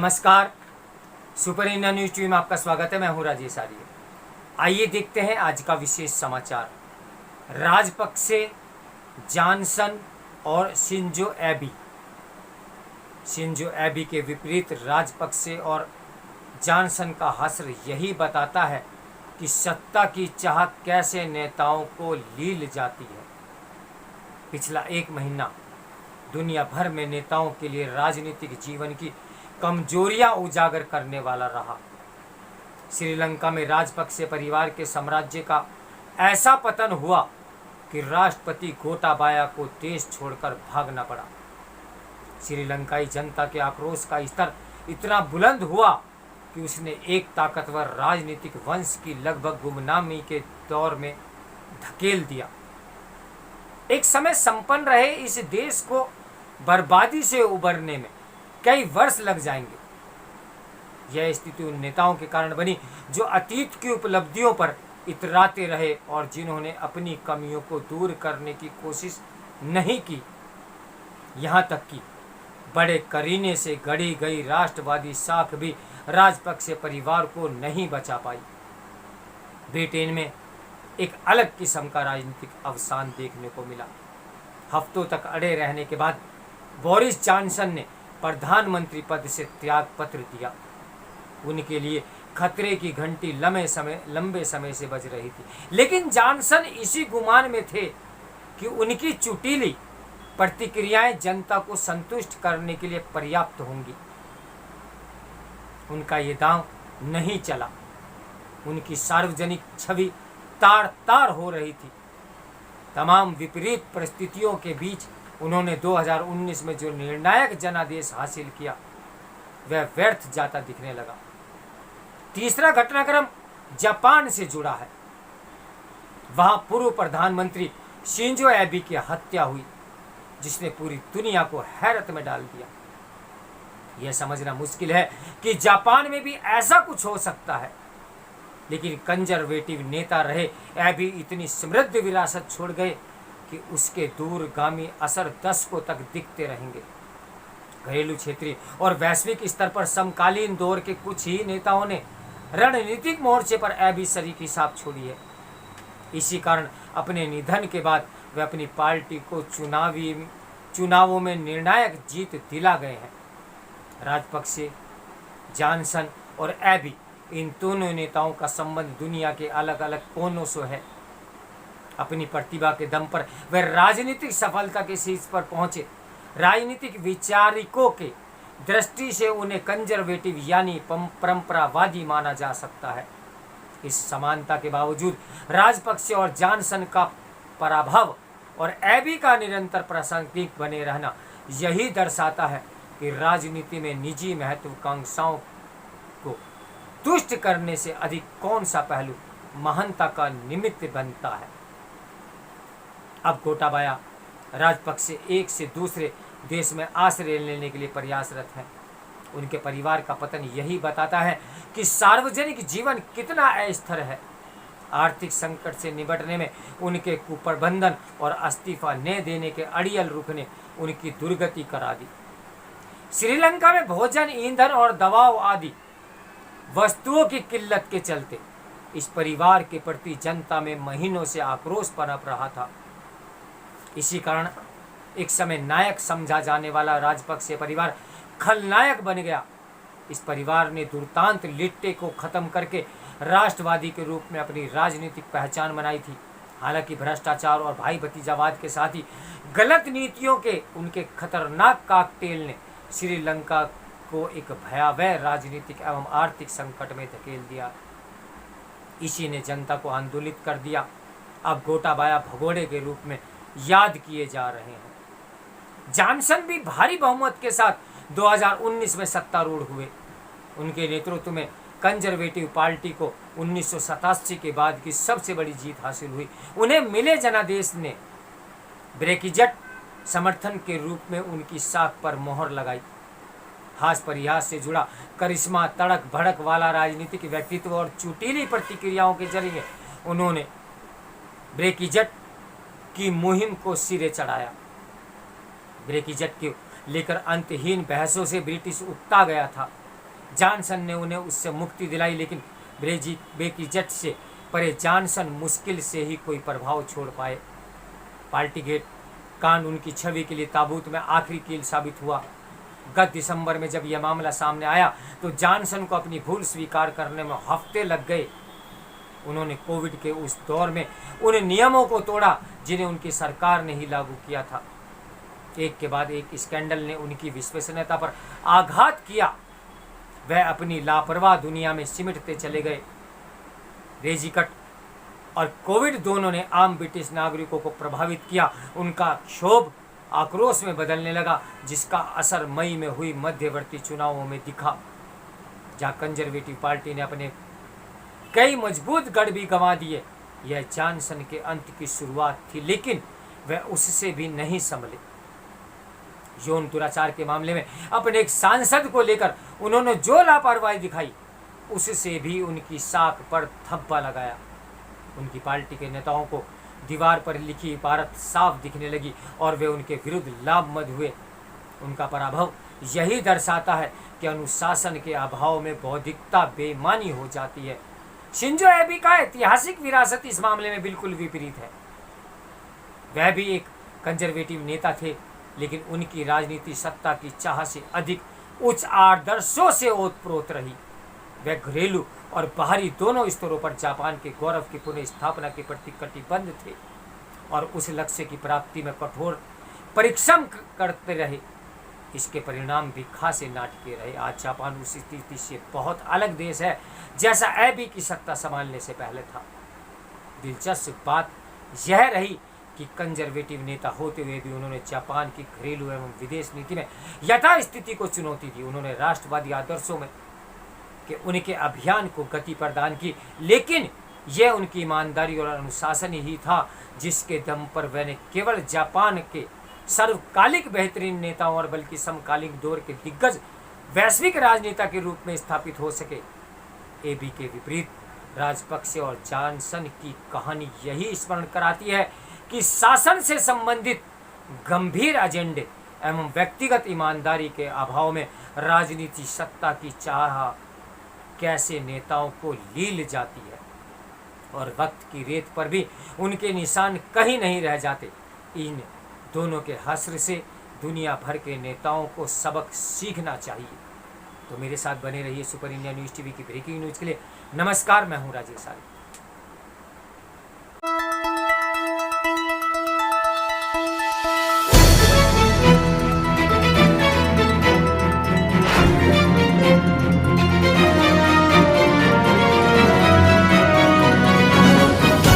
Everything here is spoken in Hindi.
नमस्कार। सुपर इंडिया न्यूज टीवी में आपका स्वागत है। मैं हूं राजेश आर्य। आइए देखते हैं आज का विशेष समाचार। राजपक्षे, जॉनसन और शिंजो एबी के विपरीत राजपक्षे और जॉनसन का हश्र यही बताता है कि सत्ता की चाह कैसे नेताओं को लील जाती है। पिछला एक महीना दुनिया भर में नेताओं के लिए राजनीतिक जीवन की कमजोरियां उजागर करने वाला रहा। श्रीलंका में राजपक्षे परिवार के साम्राज्य का ऐसा पतन हुआ कि राष्ट्रपति गोटाबाया को देश छोड़कर भागना पड़ा। श्रीलंकाई जनता के आक्रोश का स्तर इतना बुलंद हुआ कि उसने एक ताकतवर राजनीतिक वंश की लगभग गुमनामी के दौर में धकेल दिया। एक समय संपन्न रहे इस देश को बर्बादी से उबरने में कई वर्ष लग जाएंगे। यह स्थिति उन नेताओं के कारण बनी जो अतीत की उपलब्धियों पर इतराते रहे और जिन्होंने अपनी कमियों को दूर करने की कोशिश नहीं की। यहाँ तक कि बड़े करीने से गढ़ी गई राष्ट्रवादी साख भी राजपक्षे परिवार को नहीं बचा पाई। ब्रिटेन में एक अलग किस्म का राजनीतिक अवसान देखने को मिला। हफ्तों तक अड़े रहने के बाद बोरिस जॉनसन ने प्रधानमंत्री पद से त्याग पत्र दिया। उनके लिए खतरे की घंटी लंबे समय से बज रही थी, लेकिन जॉनसन इसी गुमान में थे कि उनकी चुटीली प्रतिक्रियाएं जनता को संतुष्ट करने के लिए पर्याप्त होंगी। उनका ये दांव नहीं चला। उनकी सार्वजनिक छवि तार तार हो रही थी। तमाम विपरीत परिस्थितियों के बीच उन्होंने 2019 में जो निर्णायक जनादेश हासिल किया वह व्यर्थ जाता दिखने लगा। तीसरा घटनाक्रम जापान से जुड़ा है। वहां पूर्व प्रधानमंत्री शिंजो एबी की हत्या हुई, जिसने पूरी दुनिया को हैरत में डाल दिया। यह समझना मुश्किल है कि जापान में भी ऐसा कुछ हो सकता है, लेकिन कंजर्वेटिव नेता रहे एबी इतनी समृद्ध विरासत छोड़ गए कि उसके दूरगामी असर दशकों तक दिखते रहेंगे। घरेलू, क्षेत्रीय और वैश्विक स्तर पर समकालीन दौर के कुछ ही नेताओं ने रणनीतिक मोर्चे पर एबी सरीकी छाप छोड़ी है। इसी कारण अपने निधन के बाद वे अपनी पार्टी को चुनावों में निर्णायक जीत दिला गए हैं। राजपक्षे, जॉनसन और एबी, इन दोनों नेताओं का संबंध दुनिया के अलग अलग कोनों से है। अपनी प्रतिभा के दम पर वे राजनीतिक सफलता के शीर्ष पर पहुंचे। राजनीतिक विचारकों के दृष्टि से उन्हें कंजर्वेटिव यानी परंपरावादी माना जा सकता है। इस समानता के बावजूद राजपक्षे और जॉनसन का पराभव और एबी का निरंतर प्रासंगिक बने रहना यही दर्शाता है कि राजनीति में निजी महत्वाकांक्षाओं को तुष्ट करने से अधिक कौन सा पहलू महानता का निमित्त बनता है। अब गोटाबाया राजपक्षे एक से दूसरे देश में आश्रय लेने के लिए प्रयासरत हैं। उनके परिवार का पतन यही बताता है कि सार्वजनिक जीवन कितना अस्थिर है। आर्थिक संकट से निपटने में उनके कुप्रबंधन और इस्तीफा न देने के अड़ियल रुख ने उनकी दुर्गति करा दी। श्रीलंका में भोजन, ईंधन और दवाओं आदि वस्तुओं की किल्लत के चलते इस परिवार के प्रति जनता में महीनों से आक्रोश पनप रहा था। इसी कारण एक समय नायक समझा जाने वाला राजपक्षे परिवार खलनायक बन गया। इस परिवार ने दुर्दांत लिट्टे को खत्म करके राष्ट्रवादी के रूप में अपनी राजनीतिक पहचान बनाई थी। हालांकि भ्रष्टाचार और भाई भतीजावाद के साथ ही गलत नीतियों के उनके खतरनाक कॉकटेल ने श्रीलंका को एक भयावह राजनीतिक एवं आर्थिक संकट में धकेल दिया। इसी ने जनता को आंदोलित कर दिया। अब गोटाबाया भगोड़े के रूप में याद किए जा रहे हैं। जॉनसन भी भारी बहुमत के साथ 2019 में सत्तारूढ़ हुए। उनके नेतृत्व में कंजर्वेटिव पार्टी को 1987 के बाद की सबसे बड़ी जीत हासिल हुई। उन्हें मिले जनादेश ने ब्रेक्जिट समर्थन के रूप में उनकी साख पर मोहर लगाई। हास परिहास से जुड़ा करिश्मा, तड़क भड़क वाला राजनीतिक व्यक्तित्व और चुटीली प्रतिक्रियाओं के जरिए उन्होंने ब्रेक्जिट की मुहिम को सिरे चढ़ाया। ब्रेक्जिट को लेकर अंतहीन बहसों से ब्रिटिश उकता गया था। जॉनसन ने उन्हें उससे मुक्ति दिलाई, लेकिन ब्रेक्जिट से परे जॉनसन मुश्किल से ही कोई प्रभाव छोड़ पाए। पार्टीगेट कांड उनकी छवि के लिए ताबूत में आखिरी कील साबित हुआ। गत दिसंबर में जब यह मामला सामने आया तो जॉनसन को अपनी भूल स्वीकार करने में हफ्ते लग गए। उन्होंने कोविड के उस दौर में उन नियमों को तोड़ा जिन्हें उनकी सरकार ने ही लागू किया था। एक के बाद एक स्कैंडल ने उनकी विश्वसनीयता पर आघात किया। वह अपनी लापरवाह दुनिया में सिमटते चले गए। ब्रेक्जिट और कोविड दोनों ने आम ब्रिटिश नागरिकों को प्रभावित किया। उनका क्षोभ आक्रोश में बदलने लगा, जिसका असर मई में हुई मध्यवर्ती चुनावों में दिखा, जहां कंजर्वेटिव पार्टी ने अपने कई मजबूत गढ़ भी गंवा दिए। यह जॉनसन के अंत की शुरुआत थी, लेकिन वह उससे भी नहीं संभले। यौन दुराचार के मामले में अपने एक सांसद को लेकर उन्होंने जो लापरवाही दिखाई, उससे भी उनकी साख पर धब्बा लगाया। उनकी पार्टी के नेताओं को दीवार पर लिखी इबारत साफ दिखने लगी और वे उनके विरुद्ध लामबंद हुए। उनका पराभव यही दर्शाता है कि अनुशासन के अभाव में बौद्धिकता बेईमानी हो जाती है। शिंजो एबे का ऐतिहासिक विरासत इस मामले में बिल्कुल विपरीत है। वह भी एक कंजर्वेटिव नेता थे, लेकिन उनकी राजनीति सत्ता की चाह से अधिक उच्च आदर्शों से ओतप्रोत रही। वे घरेलू और बाहरी दोनों स्तरों पर जापान के गौरव की पुनः स्थापना के प्रति कटिबद्ध थे और उस लक्ष्य की प्राप्ति में कठोर परिश्रम करते रहे। इसके परिणाम भी खासे नाटकीय रहे। आज जापान उस स्थिति से बहुत अलग देश है जैसा एबे की सत्ता संभालने से पहले था। दिलचस्प बात यह रही कि कंजर्वेटिव नेता होते हुए भी उन्होंने जापान की घरेलू एवं विदेश नीति में यथास्थिति को चुनौती दी। उन्होंने राष्ट्रवादी आदर्शों में कि उनके अभियान को गति प्रदान की, लेकिन यह उनकी ईमानदारी और अनुशासन ही था जिसके दम पर वह न केवल जापान के सर्वकालिक बेहतरीन नेताओं और बल्कि समकालीन दौर के दिग्गज वैश्विक राजनेता के रूप में स्थापित हो सके। एबे के विपरीत राजपक्षे और जॉनसन की कहानी यही स्मरण कराती है कि शासन से संबंधित गंभीर एजेंडे एवं व्यक्तिगत ईमानदारी के अभाव में राजनीति सत्ता की चाह कैसे नेताओं को लील जाती है और वक्त की रेत पर भी उनके निशान कहीं नहीं रह जाते। इन दोनों के हश्र से दुनिया भर के नेताओं को सबक सीखना चाहिए। तो मेरे साथ बने रहिए सुपर इंडिया न्यूज़ टीवी की ब्रेकिंग न्यूज़ के लिए। नमस्कार, मैं हूं राजेश आर्य।